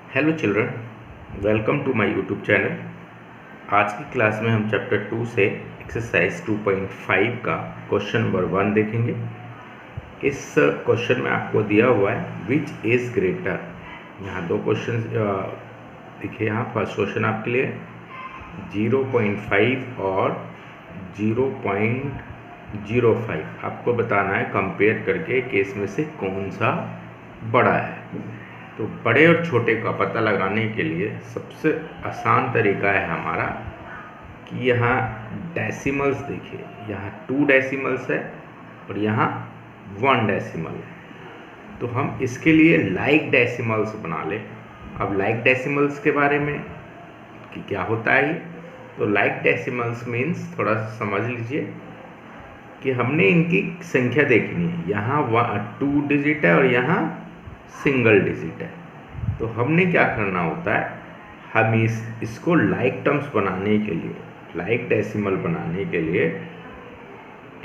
Hello children, welcome to my YouTube channel. आज की class में हम चैप्टर 2 से एक्सरसाइज 2.5 का क्वेश्चन नंबर 1 देखेंगे। इस क्वेश्चन में आपको दिया हुआ है विच इज़ ग्रेटर। यहाँ दो क्वेश्चन देखिए। यहाँ फर्स्ट क्वेश्चन आपके लिए 0.5 और 0.05 आपको बताना है कंपेयर करके केस में से कौन सा बड़ा है। तो बड़े और छोटे का पता लगाने के लिए सबसे आसान तरीका है हमारा कि यहाँ डेसिमल्स देखिए। यहाँ 2 डेसिमल्स है और यहाँ 1 डेसिमल है। तो हम इसके लिए लाइक डेसिमल्स बना लें। अब लाइक डेसिमल्स के बारे में कि क्या होता है ये, तो लाइक डेसिमल्स मीन्स थोड़ा सा समझ लीजिए कि हमने इनकी संख्या देखनी है। यहाँ 2 डिजिट है और यहाँ सिंगल डिजिट है। तो हमने क्या करना होता है, हम इसको लाइक टर्म्स बनाने के लिए, लाइक डेसिमल बनाने के लिए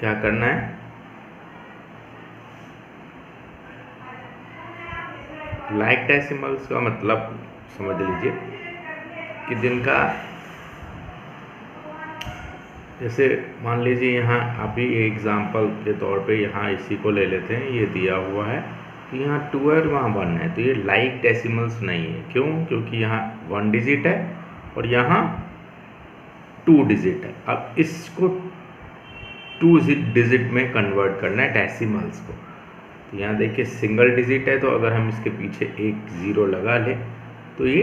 क्या करना है, लाइक डेसिमल्स का मतलब समझ लीजिए कि जिनका जैसे मान लीजिए यहाँ अभी एग्जाम्पल के तौर पे यहाँ इसी को ले लेते हैं। ये दिया हुआ है कि यहाँ 2 है और वहाँ 1 है, तो ये लाइक डेसिमल्स नहीं है। क्यों? क्योंकि यहाँ 1 डिजिट है और यहाँ 2 डिजिट है। अब इसको 2 डिजिट में कन्वर्ट करना है डेसिमल्स को। तो यहाँ देखिए सिंगल डिजिट है, तो अगर हम इसके पीछे एक 0 लगा लें तो ये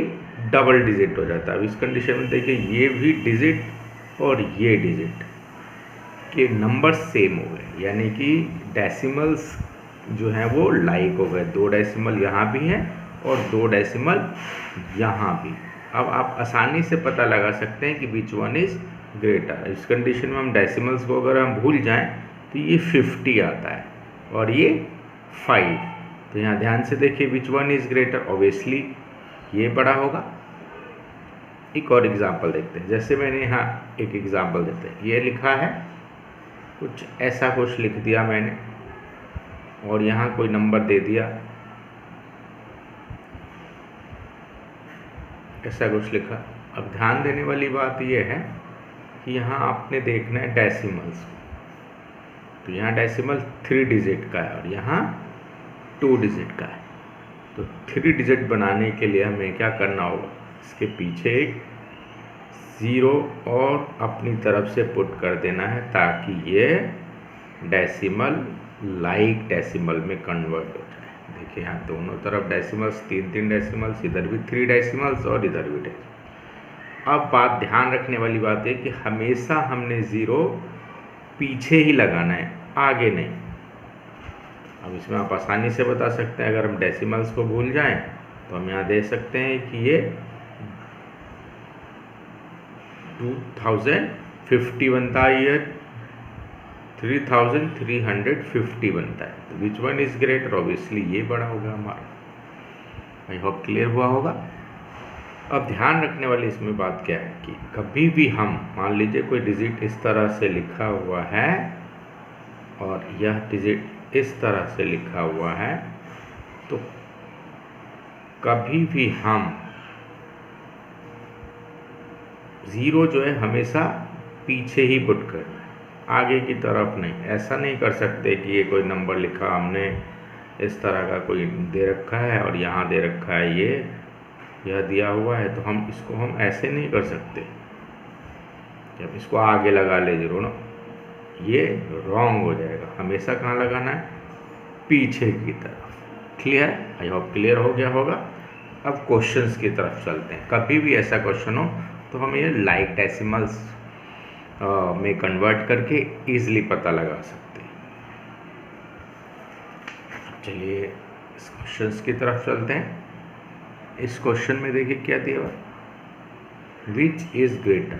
डबल डिजिट हो जाता है। अब इस कंडीशन में देखिए ये भी डिजिट और ये डिजिट के नंबर सेम हो गए, यानी कि डेसिमल्स जो हैं वो लाइक हो गए। 2 डेसिमल यहाँ भी हैं और 2 डेसिमल यहाँ भी। अब आप आसानी से पता लगा सकते हैं कि विच वन इज़ ग्रेटर। इस कंडीशन में हम डेसिमल्स को अगर हम भूल जाएं तो ये 50 आता है और ये 5। तो यहाँ ध्यान से देखिए which one is greater, obviously ये बड़ा होगा। एक और एग्जाम्पल देखते हैं। जैसे मैंने यहाँ एक एग्जाम्पल देते हैं, ये लिखा है कुछ ऐसा कुछ लिख दिया मैंने और यहाँ कोई नंबर दे दिया, ऐसा कुछ लिखा। अब ध्यान देने वाली बात यह है कि यहाँ आपने देखना है डेसिमल्स। तो यहाँ डेसिमल 3 डिजिट का है और यहाँ 2 डिजिट का है। तो 3 डिजिट बनाने के लिए हमें क्या करना होगा, इसके पीछे एक 0 और अपनी तरफ से पुट कर देना है ताकि ये डेसिमल लाइक डेसिमल में कन्वर्ट हो जाए। देखिए यहाँ दोनों तरफ डेसिमल्स, 3 डेसिमल्स, इधर भी 3 डेसिमल्स और इधर भी डेसिमल। अब बात ध्यान रखने वाली बात है कि हमेशा हमने 0 पीछे ही लगाना है, आगे नहीं। अब इसमें आप आसानी से बता सकते हैं, अगर हम डेसिमल्स को भूल जाएं तो हम यहाँ दे सकते हैं कि ये 2050 बनता है, ये 3350 बनता है। तो which one is greater, obviously ये बड़ा होगा हमारा। आई होप क्लियर हुआ होगा। अब ध्यान रखने वाली इसमें बात क्या है कि कभी भी हम मान लीजिए कोई डिजिट इस तरह से लिखा हुआ है और यह डिजिट इस तरह से लिखा हुआ है, तो कभी भी हम 0 जो है हमेशा पीछे ही पुट करना है, आगे की तरफ नहीं। ऐसा नहीं कर सकते कि ये कोई नंबर लिखा हमने, इस तरह का कोई दे रखा है और यहाँ दे रखा है यह दिया हुआ है, तो हम इसको हम ऐसे नहीं कर सकते। जब इसको आगे लगा ले 0 ना, ये रॉन्ग हो जाएगा। हमेशा कहाँ लगाना है, पीछे की तरफ। क्लियर? आई होप क्लियर हो गया होगा। अब क्वेश्चंस की तरफ चलते हैं। कभी भी ऐसा क्वेश्चन हो तो हम ये लाइक डेसिमल्स में कन्वर्ट करके इजीली पता लगा सकते हैं। चलिए इस क्वेश्चंस की तरफ चलते हैं। इस क्वेश्चन में देखिए क्या दिया हुआ, which is greater.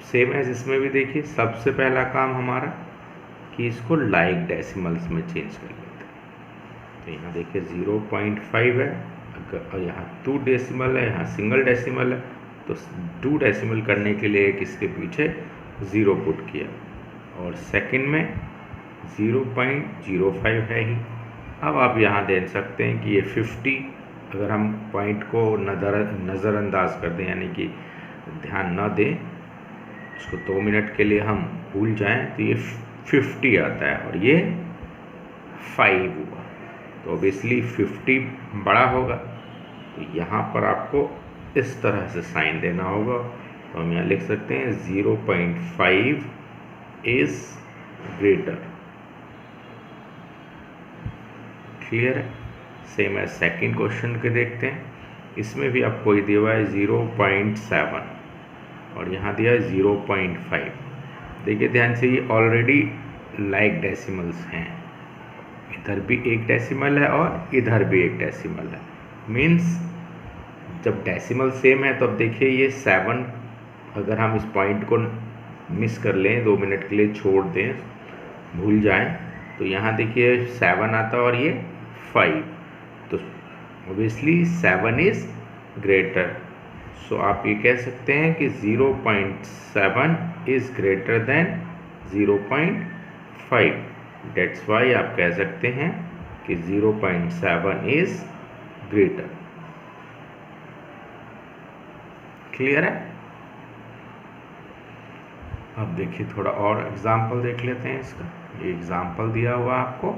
Same as इसमें भी देखिए, सबसे पहला काम हमारा कि इसको लाइक डेसिमल्स में चेंज कर लेते हैं। तो यहाँ देखिए 0.5 है और यहाँ 2 डेसिमल है, यहाँ सिंगल डेसिमल है। तो 2 डेसिमल करने के लिए एक इसके पीछे 0 पुट किया और सेकंड में 0.05 है ही। अब आप यहाँ देख सकते हैं कि ये 50 अगर हम पॉइंट को नज़रअंदाज कर दें, यानी कि ध्यान न दें, इसको 2 मिनट के लिए हम भूल जाएं, तो ये 50 आता है और ये 5 हुआ। तो ऑब्वियसली 50 बड़ा होगा, तो यहाँ पर आपको इस तरह से साइन देना होगा। तो हम यहाँ लिख सकते हैं 0.5 इज ग्रेटर। क्लियर है? सेम है सेकेंड क्वेश्चन के देखते हैं। इसमें भी आपको ही दिया हुआ है 0.7 और यहाँ दिया है 0.5। देखिए ध्यान से, ये ऑलरेडी लाइक डेसिमल्स हैं। इधर भी एक डेसिमल है और इधर भी एक डेसिमल है। मीन्स जब डेसिमल सेम है तो अब देखिए ये 7, अगर हम इस पॉइंट को मिस कर लें, 2 मिनट के लिए छोड़ दें, भूल जाएं, तो यहाँ देखिए 7 आता है और ये 5। तो ऑब्वियसली 7 इज ग्रेटर। सो आप ये कह सकते हैं कि 0.7 is greater than 0.5। That's why आप कह सकते हैं कि 0.7 इज ग्रेटर। क्लियर है? अब देखिए थोड़ा और एग्जाम्पल देख लेते हैं इसका। ये एग्जाम्पल दिया हुआ आपको,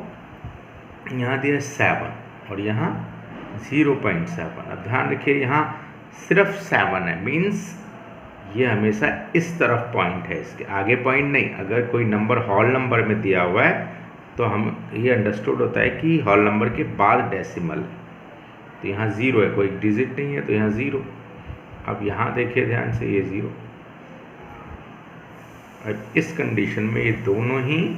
यहाँ दिया 7 और यहाँ 0.7। अब ध्यान रखिए यहाँ सिर्फ 7 है, मीन्स ये हमेशा इस तरफ पॉइंट है, इसके आगे पॉइंट नहीं। अगर कोई नंबर हॉल नंबर में दिया हुआ है तो हम ये अंडरस्टूड होता है कि हॉल नंबर के बाद डेसिमल है। तो यहाँ 0 है, कोई डिजिट नहीं है, तो यहाँ 0। अब यहाँ देखिए ध्यान से, ये 0। अब इस कंडीशन में ये दोनों ही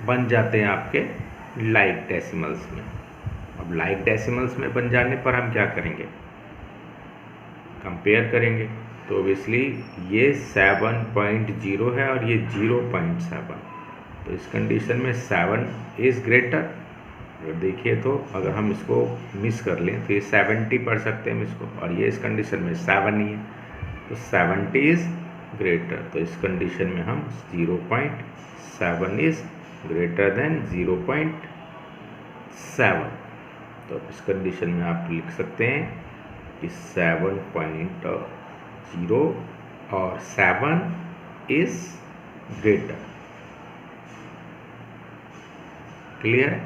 बन जाते हैं आपके लाइक डेसिमल्स में। अब लाइक डेसिमल्स में बन जाने पर हम क्या करेंगे? कंपेयर करेंगे। तो ऑब्वियसली ये 7.0 है और ये 0.7। तो इस कंडीशन में 7 इज़ ग्रेटर। अगर देखिए तो अगर हम इसको मिस कर लें तो ये 70 पढ़ सकते हैं हम इसको, और ये इस कंडीशन में 7 ही है, तो 70 इज़ ग्रेटर। तो इस कंडीशन में हम 0.7 इज़ ग्रेटर देन 0.7। तो इस कंडीशन में आप लिख सकते हैं कि 7.0 और 7 इज ग्रेटर। क्लियर है?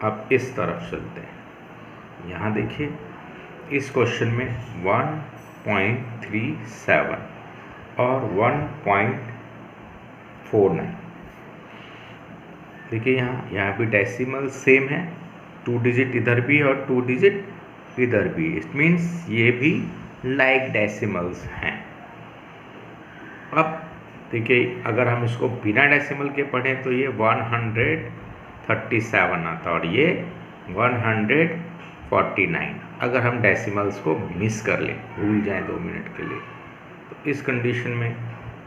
अब इस तरफ चलते हैं। यहाँ देखिए इस क्वेश्चन में 1.37 और 1.49। देखिए यहाँ भी डेसिमल सेम है, 2 डिजिट इधर भी और 2 डिजिट इधर भी। इट मीन्स ये भी लाइक डेसिमल्स हैं। अब देखिए अगर हम इसको बिना डेसिमल के पढ़ें तो ये 137 आता और ये 149। अगर हम डेसिमल्स को मिस कर लें, भूल जाएं 2 मिनट के लिए, तो इस कंडीशन में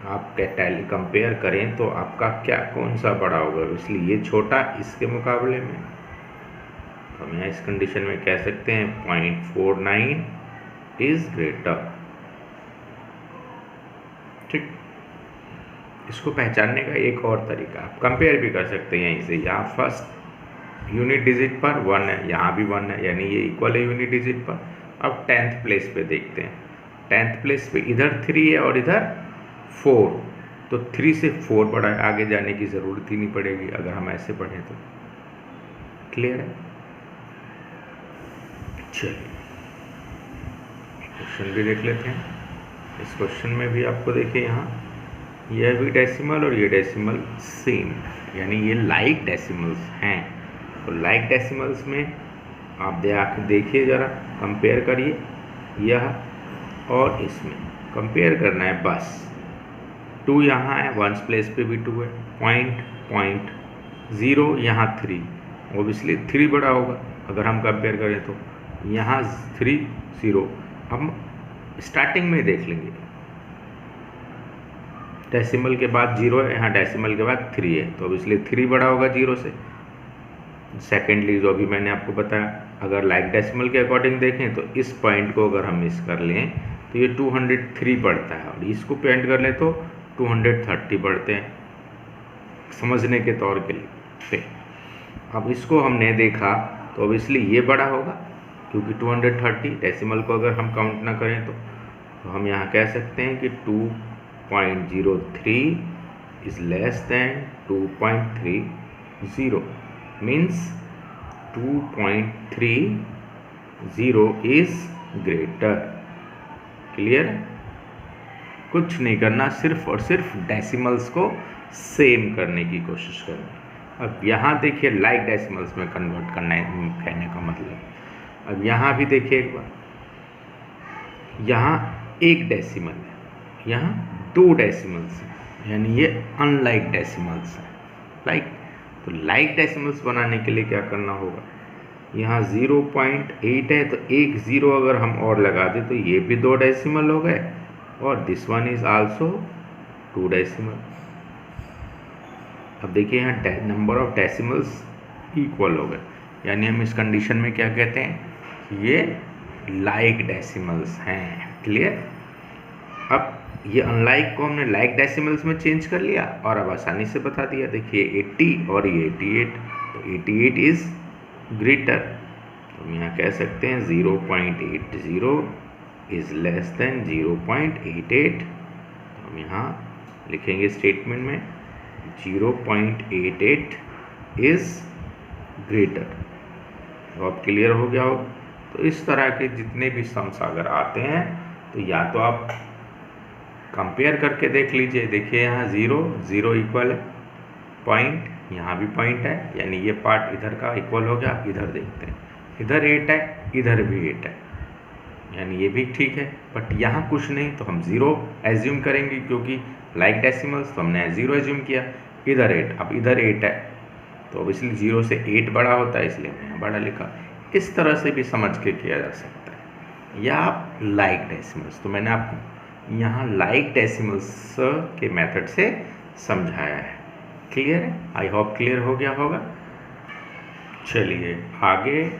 आप टैली कंपेयर करें तो आपका क्या कौन सा बड़ा होगा? इसलिए ये छोटा इसके मुकाबले में। तो हम यहाँ इस कंडीशन में कह सकते हैं 0.49 इज ग्रेटर। ठीक, इसको पहचानने का एक और तरीका, आप कंपेयर भी कर सकते हैं यहीं से। यहाँ फर्स्ट यूनिट डिजिट पर 1 है, यहाँ भी 1 है, यानी ये इक्वल है यूनिट डिजिट पर। अब 10th प्लेस पे देखते हैं। 10th प्लेस पे इधर 3 है और इधर 4, तो 3 से 4 बड़ा है, आगे जाने की ज़रूरत ही नहीं पड़ेगी अगर हम ऐसे पढ़ें तो। क्लियर है? चलिए क्वेश्चन भी देख लेते हैं। इस क्वेश्चन में भी आपको देखिए यहाँ यह भी डेसिमल और ये डेसिमल सेम, यानी ये लाइक डेसिमल्स हैं। तो लाइक डेसिमल्स में आप देखिए ज़रा, कंपेयर करिए यह और इसमें कंपेयर करना है बस। 2 यहाँ है, 1 प्लेस पे भी 2 है, पॉइंट 0 यहाँ 3, ओबियसली 3 बड़ा होगा अगर हम कंपेयर करें तो। यहाँ 3 0। हम स्टार्टिंग में देख लेंगे, डेसिमल के बाद 0 है, यहाँ डेसिमल के बाद 3 है, तो ऑब्वियसली 3 बड़ा होगा 0 से। सेकेंडली जो अभी मैंने आपको बताया, अगर लाइक डेसिमल के अकॉर्डिंग देखें तो इस पॉइंट को अगर हम मिस कर लें तो ये 203 पड़ता है, और इसको पॉइंट कर लें तो 230 पड़ते हैं, समझने के तौर के लिए। अब इसको हमने देखा तो ऑब्वियसली ये बड़ा होगा, क्योंकि 230 डेसिमल को अगर हम काउंट ना करें तो हम यहाँ कह सकते हैं कि 2.03 is less than 2.30, means 2.30 is greater. Clear? कुछ नहीं करना, सिर्फ और सिर्फ डेसिमल्स को सेम करने की कोशिश करनी। अब यहाँ देखिए लाइक डेसिमल्स में कन्वर्ट करना है कहने का मतलब। अब यहाँ भी देखिए एक बार, यहाँ एक डेसिमल है, यहाँ 2 डेसिमल्स हैं, यानी ये अनलाइक डेसिमल्स हैं। लाइक तो लाइक डेसिमल्स बनाने के लिए क्या करना होगा, यहाँ 0.8 है तो एक 0 अगर हम और लगा दें तो ये भी 2 डेसिमल हो गए, और this one is also 2 decimal. अब देखिए यहाँ नंबर ऑफ डेसिमल्स इक्वल हो गए, यानी हम इस कंडीशन में क्या कहते हैं, ये लाइक डेसिमल्स हैं। क्लियर? अब ये अनलाइक को हमने लाइक डेसिमल्स में चेंज कर लिया और अब आसानी से बता दिया। देखिए 80 और ये 88, तो 88 इज ग्रेटर, तो हम यहाँ कह सकते हैं 0.80 इज लेस देन 0.88। हम यहाँ लिखेंगे स्टेटमेंट में 0.88 इज ग्रेटर। तो अब क्लियर हो गया हो। तो इस तरह के जितने भी सम्स अगर आते हैं तो या तो आप कंपेयर करके देख लीजिए। देखिए यहाँ 0 इक्वल है, पॉइंट यहाँ भी पॉइंट है, यानी ये पार्ट इधर का इक्वल हो गया। इधर देखते हैं, इधर 8 है, इधर भी 8 है, यानी ये भी ठीक है। बट यहाँ कुछ नहीं तो हम 0 एज्यूम करेंगे, क्योंकि लाइक डेसिमल्स तो हमने 0 एज्यूम किया। इधर 8, अब इधर 8 है तो ऑब्वियसली 0 से 8 बड़ा होता है, इसलिए मैंने बड़ा लिखा। इस तरह से भी समझ के किया जा सकता है, या आप लाइक डेसिमल्स, तो मैंने आपको यहाँ लाइक डेसिमल्स के मेथड से समझाया है। क्लियर है? आई होप क्लियर हो गया होगा। चलिए आगे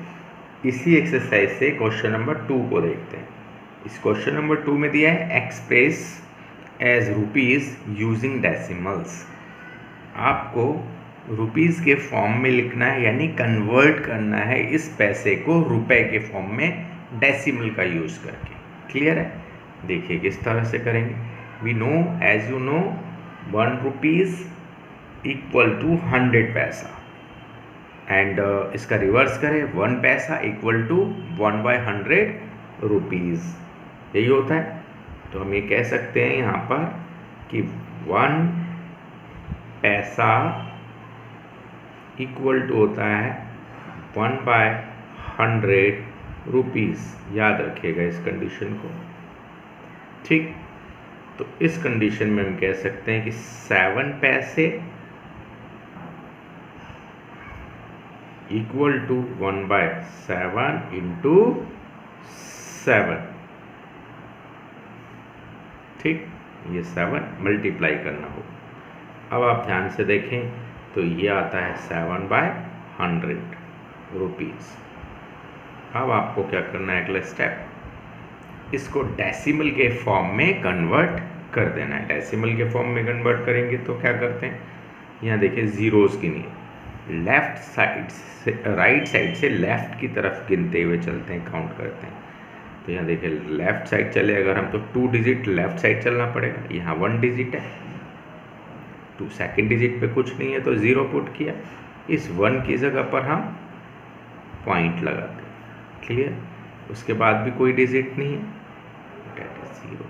इसी एक्सरसाइज से क्वेश्चन नंबर 2 को देखते हैं। इस क्वेश्चन नंबर 2 में दिया है express as rupees using decimals. आपको रुपीज़ के फॉर्म में लिखना है, यानी कन्वर्ट करना है इस पैसे को रुपए के फॉर्म में डेसिमल का यूज़ करके। क्लियर है? देखिए किस तरह से करेंगे। We know, as you know, 1 rupees equal to 100 paisa, and इसका रिवर्स करें, 1 पैसा इक्वल टू 1/100 रुपीज़, यही होता है। तो हम ये कह सकते हैं यहाँ पर कि 1 पैसा इक्वल टू होता है 1/100 रुपीज़। याद रखिएगा इस कंडीशन को, ठीक। तो इस कंडीशन में हम कह सकते हैं कि 7 पैसे इक्वल टू 1/7 इंटू 7, ठीक। ये 7 मल्टीप्लाई करना होगा। अब आप ध्यान से देखें तो ये आता है 7/100 रुपीज़। अब आपको क्या करना है, अगला स्टेप, इसको डेसिमल के फॉर्म में कन्वर्ट कर देना है। डेसिमल के फॉर्म में कन्वर्ट करेंगे तो क्या करते हैं, यहाँ देखिए ज़ीरोज़ गिनिए, लेफ़्ट साइड से राइट साइड से लेफ़्ट की तरफ गिनते हुए चलते हैं, काउंट करते हैं। तो यहाँ देखिए लेफ़्ट साइड चले अगर हम तो 2 डिजिट लेफ़्ट साइड चलना पड़ेगा। यहाँ 1 डिजिट है, 2 सेकेंड डिजिट पे कुछ नहीं है तो 0 पुट किया। इस 1 की जगह पर हम पॉइंट लगाते हैं। क्लियर? उसके बाद भी कोई डिजिट नहीं है, डेट इज 0,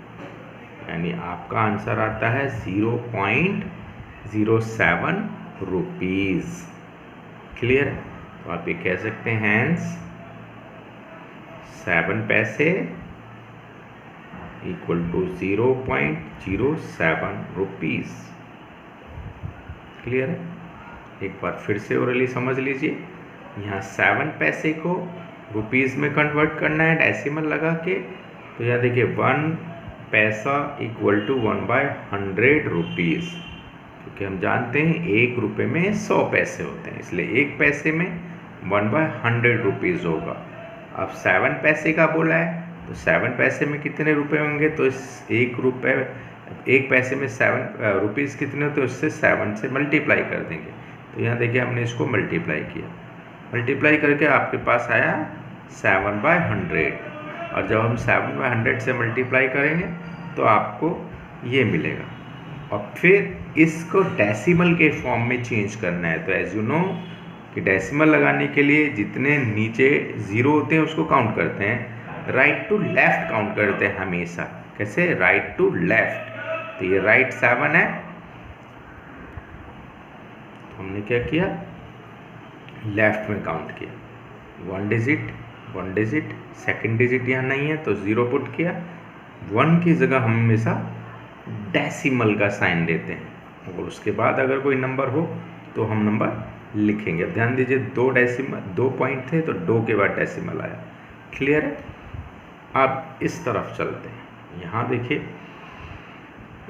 यानी आपका आंसर आता है 0.07 रुपीज़। क्लियर? तो आप ये कह सकते हैं हैंस 7 पैसे इक्वल टू 0.07 रुपीज़। क्लियर है? एक बार फिर से ओरली समझ लीजिए। यहाँ 7 पैसे को रुपीज़ में कन्वर्ट करना है डेसिमल लगा के। तो यहाँ देखिए 1 पैसा इक्वल टू 1/100 रुपीज़, क्योंकि हम जानते हैं 1 रुपये में 100 पैसे होते हैं, इसलिए 1 पैसे में 1/100 रुपीज़ होगा। अब 7 पैसे का बोला है तो 7 पैसे में कितने रुपए होंगे, तो इस 1 पैसे में 7 रुपीज़ कितने होते हैं, उससे 7 से मल्टीप्लाई कर देंगे। तो यहाँ देखिए हमने इसको मल्टीप्लाई किया, मल्टीप्लाई करके आपके पास आया 7/100, और जब हम 7/100 से मल्टीप्लाई करेंगे तो आपको ये मिलेगा। और फिर इसको डेसिमल के फॉर्म में चेंज करना है। तो एज यू नो कि डेसिमल लगाने के लिए जितने नीचे ज़ीरो होते हैं उसको काउंट करते हैं, राइट टू लेफ़्ट काउंट करते हैं हमेशा। कैसे? Right to left. तो ये राइट 7 है, हमने क्या किया, लेफ़्ट में काउंट किया, 1 डिजिट, सेकंड डिजिट यहाँ नहीं है तो 0 पुट किया। 1 की जगह हम हमेशा डेसिमल का साइन देते हैं, और उसके बाद अगर कोई नंबर हो तो हम नंबर लिखेंगे। अब ध्यान दीजिए 2 पॉइंट थे तो 2 के बाद डेसिमल आया। क्लियर है? अब इस तरफ चलते हैं। यहाँ देखिए,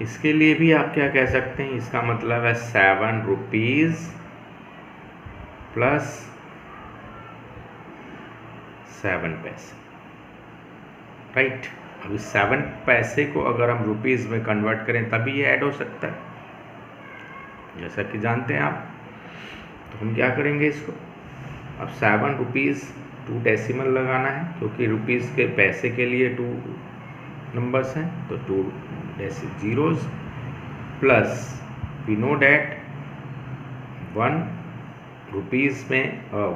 इसके लिए भी आप क्या कह सकते हैं, इसका मतलब है 7 रुपीज़ प्लस 7 पैसे, राइट। अब इस 7 पैसे को अगर हम रुपीज़ में कन्वर्ट करें तभी ये ऐड हो सकता है, जैसा कि जानते हैं आप। तो हम क्या करेंगे इसको, अब 7 रुपीज़ 2 डेसिमल लगाना है, क्योंकि रुपीज़ के पैसे के लिए 2 नंबर्स हैं, तो 2 zeros plus we know that 1 rupees में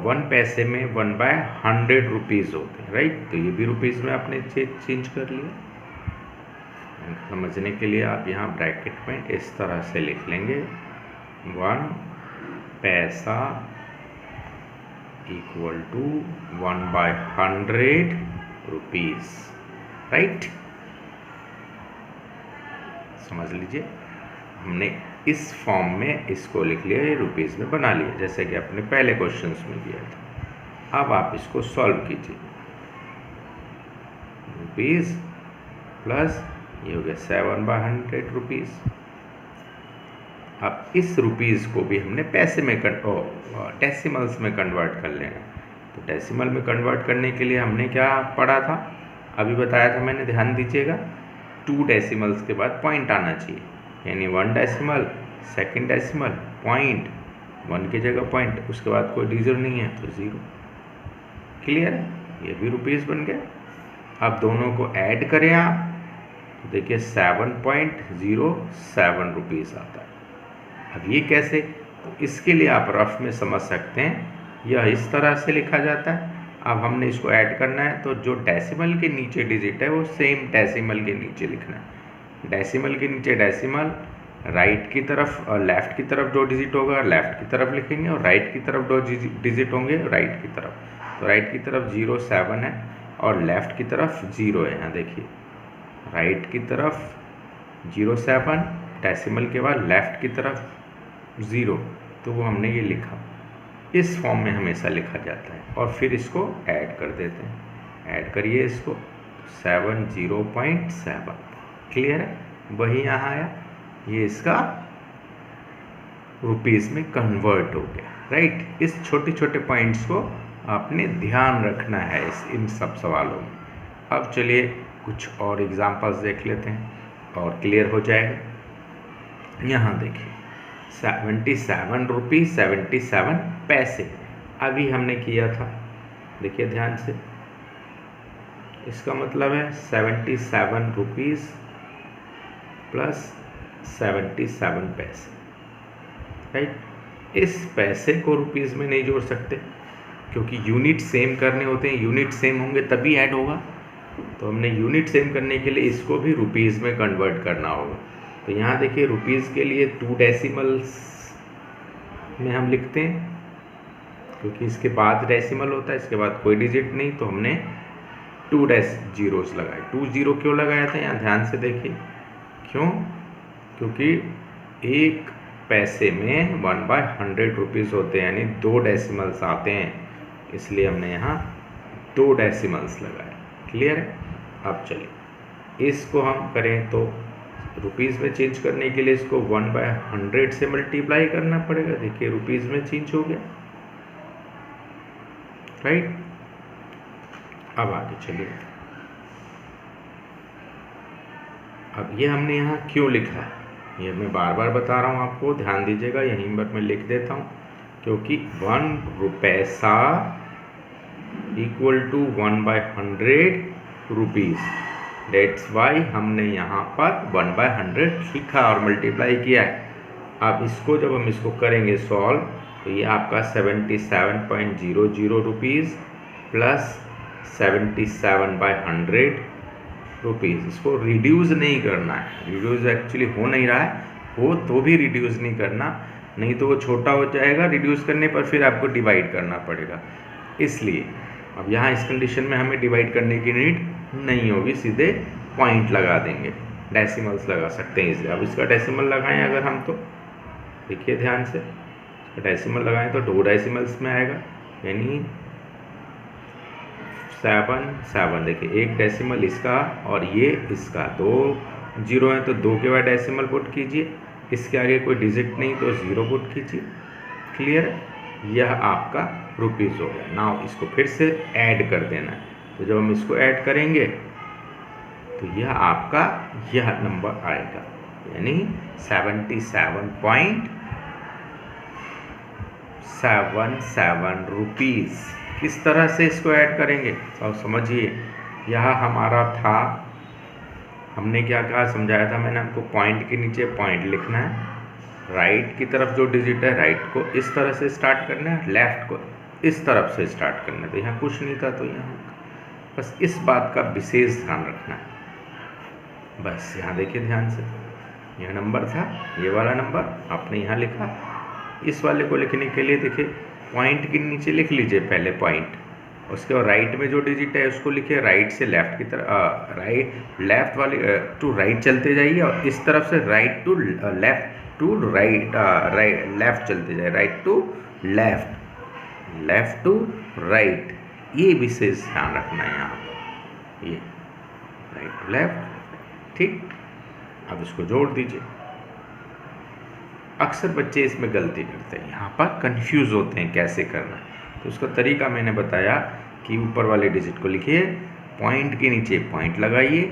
1 पैसे में 1/100 रुपीज़ होते हैं, राइट। तो ये भी रुपीज़ में आपने चेंज कर लिया। समझने के लिए आप यहाँ ब्रैकेट में इस तरह से लिख लेंगे, 1 paisa equal to 1/100 rupees, right. समझ लीजिए, हमने इस फॉर्म में इसको लिख लिया, ये रुपीज़ में बना लिया, जैसे कि अपने पहले क्वेश्चंस में किया था। अब आप इसको सॉल्व कीजिए, रुपीज़ प्लस ये हो गया 7/100 रुपीज़। अब इस रुपीज़ को भी हमने पैसे में डेसिमल्स में कन्वर्ट कर लेना। तो डेसिमल में कन्वर्ट करने के लिए हमने क्या पढ़ा था, अभी बताया था मैंने, ध्यान दीजिएगा। 2 डेसिमल्स के बाद पॉइंट आना चाहिए, यानी 1 डेसिमल, सेकंड डेसिमल, पॉइंट, 1 की जगह पॉइंट, उसके बाद कोई डिजिट नहीं है तो 0। क्लियर है? ये भी रुपीज़ बन गया। अब दोनों को ऐड करें आप, तो देखिए 7.07 रुपीज़ आता है। अब ये कैसे, तो इसके लिए आप रफ में समझ सकते हैं, यह इस तरह से लिखा जाता है। अब हमने इसको ऐड करना है, तो जो डेसिमल के नीचे डिजिट है वो सेम डेसिमल के नीचे लिखना है। डेसिमल के नीचे डेसिमल, राइट की तरफ और लेफ़्ट की तरफ 2 डिजिट होगा, लेफ़्ट की तरफ लिखेंगे, और राइट की तरफ 2 डिजिट होंगे राइट की तरफ। तो राइट की तरफ 07 है और लेफ़्ट की तरफ 0 है। यहाँ देखिए, राइट की तरफ 07, डेसिमल के बाद लेफ़्ट की तरफ 0, तो वो हमने ये लिखा। इस फॉर्म में हमेशा लिखा जाता है, और फिर इसको ऐड कर देते हैं। ऐड करिए इसको, 70.7। क्लियर है? वही यहाँ आया, ये इसका रुपीज़ में कन्वर्ट हो गया, राइट। इस छोटे छोटे पॉइंट्स को आपने ध्यान रखना है इन सब सवालों में। अब चलिए कुछ और एग्जांपल्स देख लेते हैं और क्लियर हो जाएगा। यहाँ देखिए, 77 रुपीज़ 77 पैसे अभी हमने किया था, देखिए ध्यान से। इसका मतलब है 77 रुपीज़ प्लस 77 पैसे, राइट। इस पैसे को रुपीज़ में नहीं जोड़ सकते, क्योंकि यूनिट सेम करने होते हैं, यूनिट सेम होंगे तभी ऐड होगा। तो हमने यूनिट सेम करने के लिए इसको भी रुपीज़ में कन्वर्ट करना होगा। तो यहाँ देखिए, रुपीज़ के लिए 2 डेसिमल्स में हम लिखते हैं, क्योंकि इसके बाद डेसिमल होता है, इसके बाद कोई डिजिट नहीं, तो हमने 2 जीरोस लगाए। 2 जीरो क्यों लगाया था, यहाँ ध्यान से देखिए। क्यों? क्योंकि एक पैसे में 1/100 रुपीज़ होते हैं, यानी 2 डेसिमल्स आते हैं, इसलिए हमने यहाँ 2 डेसिमल्स लगाए। क्लियर है? अब चलिए इसको हम करें तो रुपीज़ में चेंज करने के लिए इसको 1/100 से मल्टीप्लाई करना पड़ेगा। देखिए रुपीज़ में चेंज हो गया, राइट। अब आगे चलिए, अब ये हमने यहाँ क्यों लिखा है, ये मैं बार बार बता रहा हूँ आपको, ध्यान दीजिएगा। यहीं पर मैं लिख देता हूँ क्योंकि 1 paisa equal to 1/100 rupees. That's why हमने यहाँ पर 1/100 लिखा और मल्टीप्लाई किया है। अब इसको जब हम इसको करेंगे सॉल्व, तो ये आपका 77.00 रुपीज़ प्लस 77/100 रुपीज़। इसको रिड्यूस नहीं करना है, रिड्यूस एक्चुअली हो नहीं रहा है, हो तो भी रिड्यूस नहीं करना, नहीं तो वो छोटा हो जाएगा। रिड्यूस करने पर फिर आपको डिवाइड करना पड़ेगा। इसलिए अब यहाँ इस कंडीशन में हमें डिवाइड करने की नीड नहीं होगी, सीधे पॉइंट लगा देंगे, डेसिमल्स लगा सकते हैं इसलिए। अब इसका डेसिमल लगाएं अगर हम, तो देखिए ध्यान से, डेसिमल लगाएं तो 2 डेसिमल्स में आएगा, यानी 7 देखिए, एक डेसिमल इसका और ये इसका, 2 जीरो हैं तो 2 के बाद डेसिमल पुट कीजिए, इसके आगे कोई डिजिट नहीं तो 0 पुट कीजिए। क्लियर है? यह आपका रुपीज़ हो गया। नाउ इसको फिर से ऐड कर देना है, तो जब हम इसको ऐड करेंगे तो यह आपका यह नंबर आएगा, यानी 77.77 रुपीज़। किस तरह से इसको ऐड करेंगे तो समझिए, यह हमारा था, हमने क्या कहा समझाया था मैंने आपको, पॉइंट के नीचे पॉइंट लिखना है, राइट की तरफ जो डिजिट है राइट को इस तरह से स्टार्ट करना है, लेफ्ट को इस तरफ से स्टार्ट करना है। तो यहाँ कुछ नहीं था, तो यहाँ बस इस बात का विशेष ध्यान रखना है। बस यहाँ देखिए ध्यान से, यह नंबर था, ये वाला नंबर आपने यहाँ लिखा। इस वाले को लिखने के लिए देखिए पॉइंट के नीचे लिख लीजिए पहले पॉइंट, उसके बाद राइट में जो डिजिट है उसको लिखिए, राइट से लेफ्ट की तरफ, लेफ्ट वाली टू राइट चलते जाइए और इस तरफ से right to left to right, left चलते जाए, right to left, left to right, ये विशेष ध्यान रखना है यहाँ पर, ये राइट टू लेफ्ट। ठीक, अब इसको जोड़ दीजिए। अक्सर बच्चे इसमें गलती करते हैं, यहाँ पर कंफ्यूज होते हैं कैसे करना है, तो उसका तरीका मैंने बताया कि ऊपर वाले डिजिट को लिखिए, पॉइंट के नीचे पॉइंट लगाइए,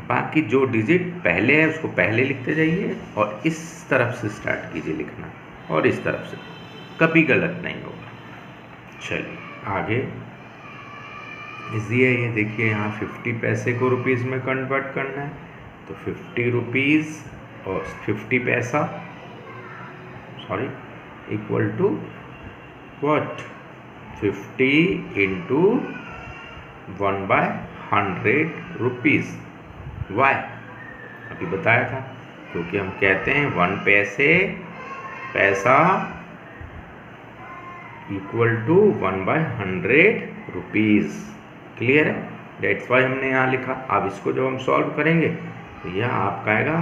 बाकी जो डिजिट पहले है उसको पहले लिखते जाइए और इस तरफ से स्टार्ट कीजिए लिखना, और इस तरफ से, कभी गलत नहीं होगा। चलिए आगे इजी है ये, देखिए यहाँ 50 पैसे को रुपीज़ में कन्वर्ट करना है, तो 50 रुपीज़ और 50 paisa equal to what, 50 into 1/100 rupees. Why अभी बताया था, क्योंकि हम कहते हैं 1 paisa equal to 1/100 rupees. Clear है? डेट्स वाई हमने यहाँ लिखा। अब इसको जब हम सॉल्व करेंगे तो यह आपका आएगा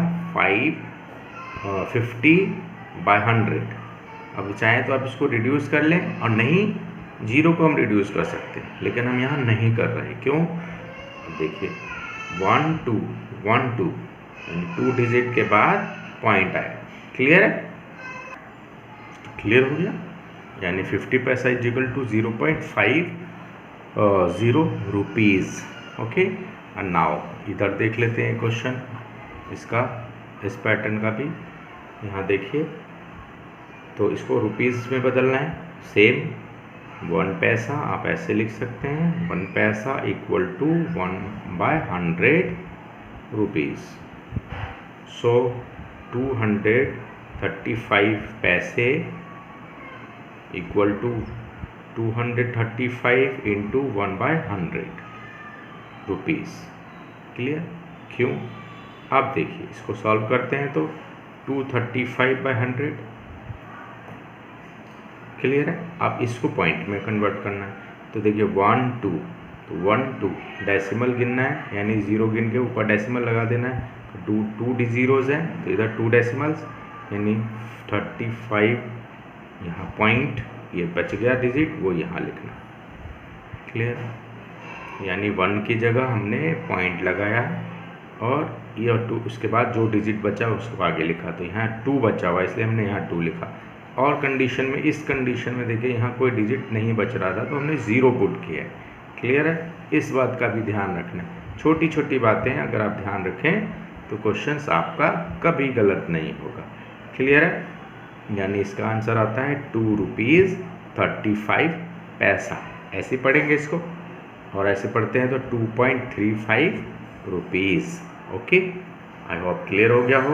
50/100। अब चाहें तो आप इसको रिड्यूस कर लें, और नहीं 0 को हम रिड्यूस कर सकते हैं, लेकिन हम यहाँ नहीं कर रहे। क्यों? देखिए 1 2 1 2 2 डिजिट के बाद पॉइंट आया। क्लियर है? क्लियर हो गया, यानी 50 paisa is equal to 0.50 rupees. Okay, और नाउ इधर देख लेते हैं क्वेश्चन इसका, इस पैटर्न का भी। यहाँ देखिए, तो इसको रुपीज़ में बदलना है, सेम 1 पैसा आप ऐसे लिख सकते हैं, 1 paisa equal to 1/100 rupees. So 235 पैसे equal to 235 into 1/100 rupees. Clear? क्यों? अब देखिए इसको सॉल्व करते हैं तो 235/100। क्लियर है? अब इसको पॉइंट में कन्वर्ट करना है, तो देखिए 1 2, तो 1 2 डेसिमल गिनना है, यानी 0 गिन के ऊपर डेसिमल लगा देना है। तो 2 ज़ीरोज़ हैं, तो इधर 2 डेसिमल्स, यानी 35, यहाँ पॉइंट, ये बच गया डिजिट, वो यहाँ लिखना। क्लियर? यानी 1 की जगह हमने पॉइंट लगाया और ये 2, उसके बाद जो डिजिट बचा उसको आगे लिखा, तो यहाँ 2 बचा हुआ इसलिए हमने यहाँ 2 लिखा। और कंडीशन में, इस कंडीशन में देखिए यहाँ कोई डिजिट नहीं बच रहा था तो हमने 0 पुट किया है। क्लियर है? इस बात का भी ध्यान रखना। छोटी छोटी बातें अगर आप ध्यान रखें तो क्वेश्चंस आपका कभी गलत नहीं होगा। क्लियर है? यानी इसका आंसर आता है 2 रुपीज़ 35 पैसा। ऐसे पढ़ेंगे इसको, और ऐसे पढ़ते हैं तो 2.35 rupees. Okay, I hope clear हो गया हो।